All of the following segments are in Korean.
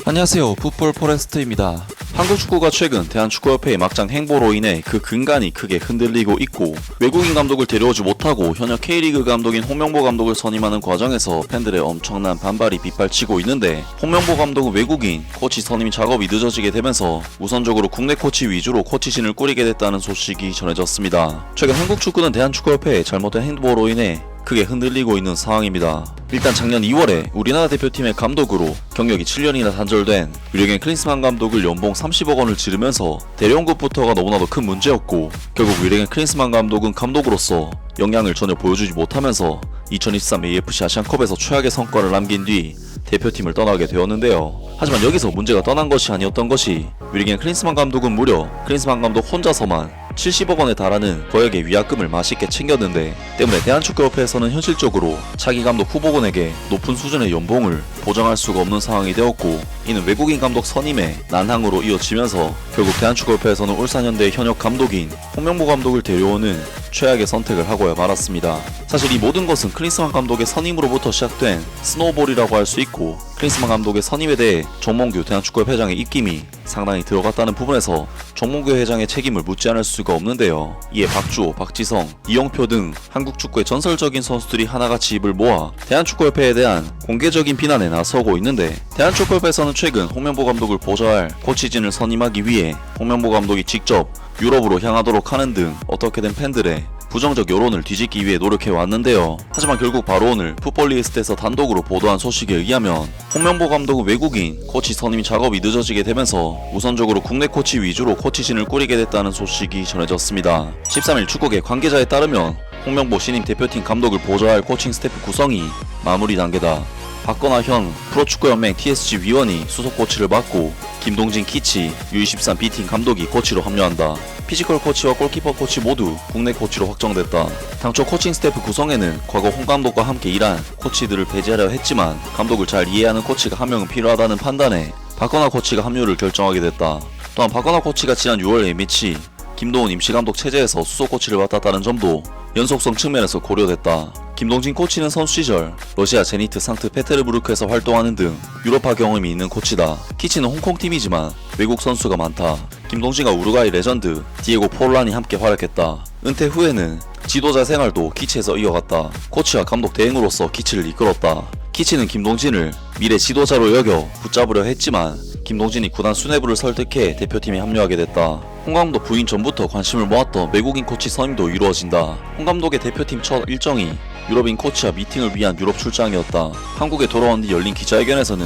안녕하세요, 풋볼 포레스트입니다. 한국 축구가 최근 대한축구협회의 막장 행보로 인해 그 근간이 크게 흔들리고 있고, 외국인 감독을 데려오지 못하고 현역 K리그 감독인 홍명보 감독을 선임하는 과정에서 팬들의 엄청난 반발이 빗발치고 있는데, 홍명보 감독은 외국인 코치 선임 작업이 늦어지게 되면서 우선적으로 국내 코치 위주로 코치진을 꾸리게 됐다는 소식이 전해졌습니다. 최근 한국 축구는 대한축구협회의 잘못된 행보로 인해 크게 흔들리고 있는 상황입니다. 일단 작년 2월에 우리나라 대표팀의 감독으로 경력이 7년이나 단절된 윌리겐 클린스만 감독을 연봉 30억 원을 지르면서 데려온 것부터가 너무나도 큰 문제였고, 결국 윌리겐 클린스만 감독은 감독으로서 영향을 전혀 보여주지 못하면서 2023 AFC 아시안컵에서 최악의 성과를 남긴 뒤 대표팀을 떠나게 되었는데요. 하지만 여기서 문제가 떠난 것이 아니었던 것이, 윌리겐 클린스만 감독은 무려 클린스만 감독 혼자서만 70억 원에 달하는 거액의 위약금을 맛있게 챙겼는데, 때문에 대한축구협회에서는 현실적으로 차기 감독 후보군에게 높은 수준의 연봉을 보장할 수가 없는 상황이 되었고, 이는 외국인 감독 선임의 난항으로 이어지면서 결국 대한축구협회에서는 울산현대의 현역 감독인 홍명보 감독을 데려오는 최악의 선택을 하고야 말았습니다. 사실 이 모든 것은 클린스만 감독의 선임으로부터 시작된 스노우볼이라고 할 수 있고, 클린스만 감독의 선임에 대해 정몽규 대한축구협 회장의 입김이 상당히 들어갔다는 부분에서 정몽규 회장의 책임을 묻지 않을 수가 없는데요. 이에 박주호, 박지성, 이영표 등 한국 축구의 전설적인 선수들이 하나같이 입을 모아 대한축구협회에 대한 공개적인 비난에 나서고 있는데, 대한축구협회에서는 최근 홍명보 감독을 보좌할 코치진을 선임하기 위해 홍명보 감독이 직접 유럽으로 향하도록 하는 등 어떻게든 팬들의 부정적 여론을 뒤집기 위해 노력해왔는데요. 하지만 결국 바로 오늘 풋볼리스트에서 단독으로 보도한 소식에 의하면, 홍명보 감독은 외국인 코치 선임 작업이 늦어지게 되면서 우선적으로 국내 코치 위주로 코치진을 꾸리게 됐다는 소식이 전해졌습니다. 13일 축구계 관계자에 따르면 홍명보 신임 대표팀 감독을 보좌할 코칭 스태프 구성이 마무리 단계다. 박건하 현 프로축구연맹 TSG 위원이 수석 코치를 맡고, 김동진 키치 U23 B팀 감독이 코치로 합류한다. 피지컬 코치와 골키퍼 코치 모두 국내 코치로 확정됐다. 당초 코칭 스태프 구성에는 과거 홍 감독과 함께 일한 코치들을 배제하려 했지만, 감독을 잘 이해하는 코치가 한 명은 필요하다는 판단에 박건하 코치가 합류를 결정하게 됐다. 또한 박건하 코치가 지난 6월 A매치 김도훈 임시감독 체제에서 수석 코치를 맡았다는 점도 연속성 측면에서 고려됐다. 김동진 코치는 선수 시절 러시아 제니트 상트페테르부르크에서 활동하는 등 유럽파 경험이 있는 코치다. 키치는 홍콩팀이지만 외국 선수가 많다. 김동진과 우루과이 레전드 디에고 폴란이 함께 활약했다. 은퇴 후에는 지도자 생활도 키치에서 이어갔다. 코치와 감독 대행으로서 키치를 이끌었다. 키치는 김동진을 미래 지도자로 여겨 붙잡으려 했지만, 김동진이 구단 수뇌부를 설득해 대표팀에 합류하게 됐다. 홍 감독 부임 전부터 관심을 모았던 외국인 코치 선임도 이루어진다. 홍 감독의 대표팀 첫 일정이 유럽인 코치와 미팅을 위한 유럽 출장이었다. 한국에 돌아온 뒤 열린 기자회견에서는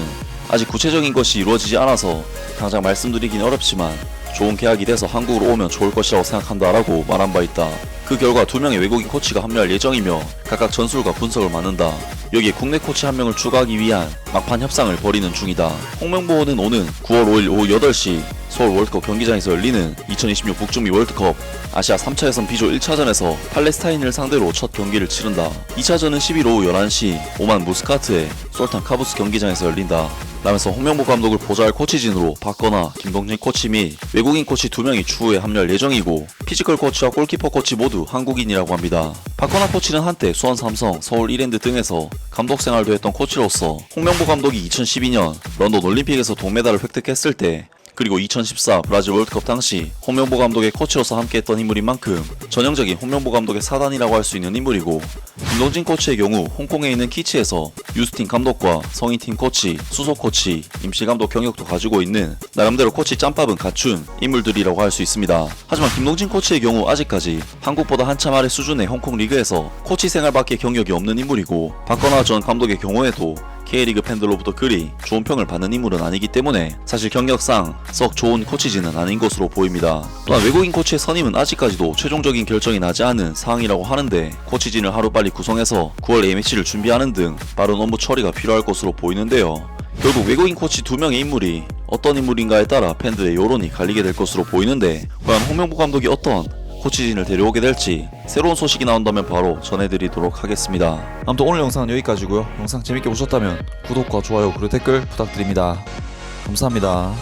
아직 구체적인 것이 이루어지지 않아서 당장 말씀드리긴 어렵지만 좋은 계약이 돼서 한국으로 오면 좋을 것이라고 생각한다라고 말한 바 있다. 그 결과 2명의 외국인 코치가 합류할 예정이며 각각 전술과 분석을 맡는다. 여기에 국내 코치 한 명을 추가하기 위한 막판 협상을 벌이는 중이다. 홍명보는 오는 9월 5일 오후 8시 서울 월드컵 경기장에서 열리는 2026 북중미 월드컵 아시아 3차 예선 B조 1차전에서 팔레스타인을 상대로 첫 경기를 치른다. 2차전은 11일 오후 11시 오만 무스카트의 솔탄 카부스 경기장에서 열린다. 라면서 홍명보 감독을 보좌할 코치진으로 박건하, 김동진 코치 및 외국인 코치 2명이 추후에 합류할 예정이고, 피지컬 코치와 골키퍼 코치 모두 한국인이라고 합니다. 박건하 코치는 한때 수원 삼성, 서울 이랜드 등에서 감독 생활도 했던 코치로서 홍명보 감독이 2012년 런던 올림픽에서 동메달을 획득했을 때, 그리고 2014 브라질 월드컵 당시 홍명보 감독의 코치로서 함께했던 인물인 만큼 전형적인 홍명보 감독의 사단이라고 할 수 있는 인물이고, 김동진 코치의 경우 홍콩에 있는 키치에서 유스팀 감독과 성인팀 코치, 수석 코치, 임시감독 경력도 가지고 있는 나름대로 코치 짬밥은 갖춘 인물들이라고 할 수 있습니다. 하지만 김동진 코치의 경우 아직까지 한국보다 한참 아래 수준의 홍콩 리그에서 코치 생활밖에 경력이 없는 인물이고, 박건하 전 감독의 경우에도 K리그 팬들로부터 그리 좋은 평을 받는 인물은 아니기 때문에 사실 경력상 썩 좋은 코치진은 아닌 것으로 보입니다. 또한 외국인 코치의 선임은 아직까지도 최종적인 결정이 나지 않은 상황이라고 하는데, 코치진을 하루빨리 구성해서 9월 A매치를 준비하는 등 빠른 업무 처리가 필요할 것으로 보이는데요. 결국 외국인 코치 2명의 인물이 어떤 인물인가에 따라 팬들의 여론이 갈리게 될 것으로 보이는데, 과연 홍명보 감독이 어떤 코치진을 데려오게 될지 새로운 소식이 나온다면 바로 전해드리도록 하겠습니다. 아무튼 오늘 영상은 여기까지고요. 영상 재밌게 보셨다면 구독과 좋아요 그리고 댓글 부탁드립니다. 감사합니다.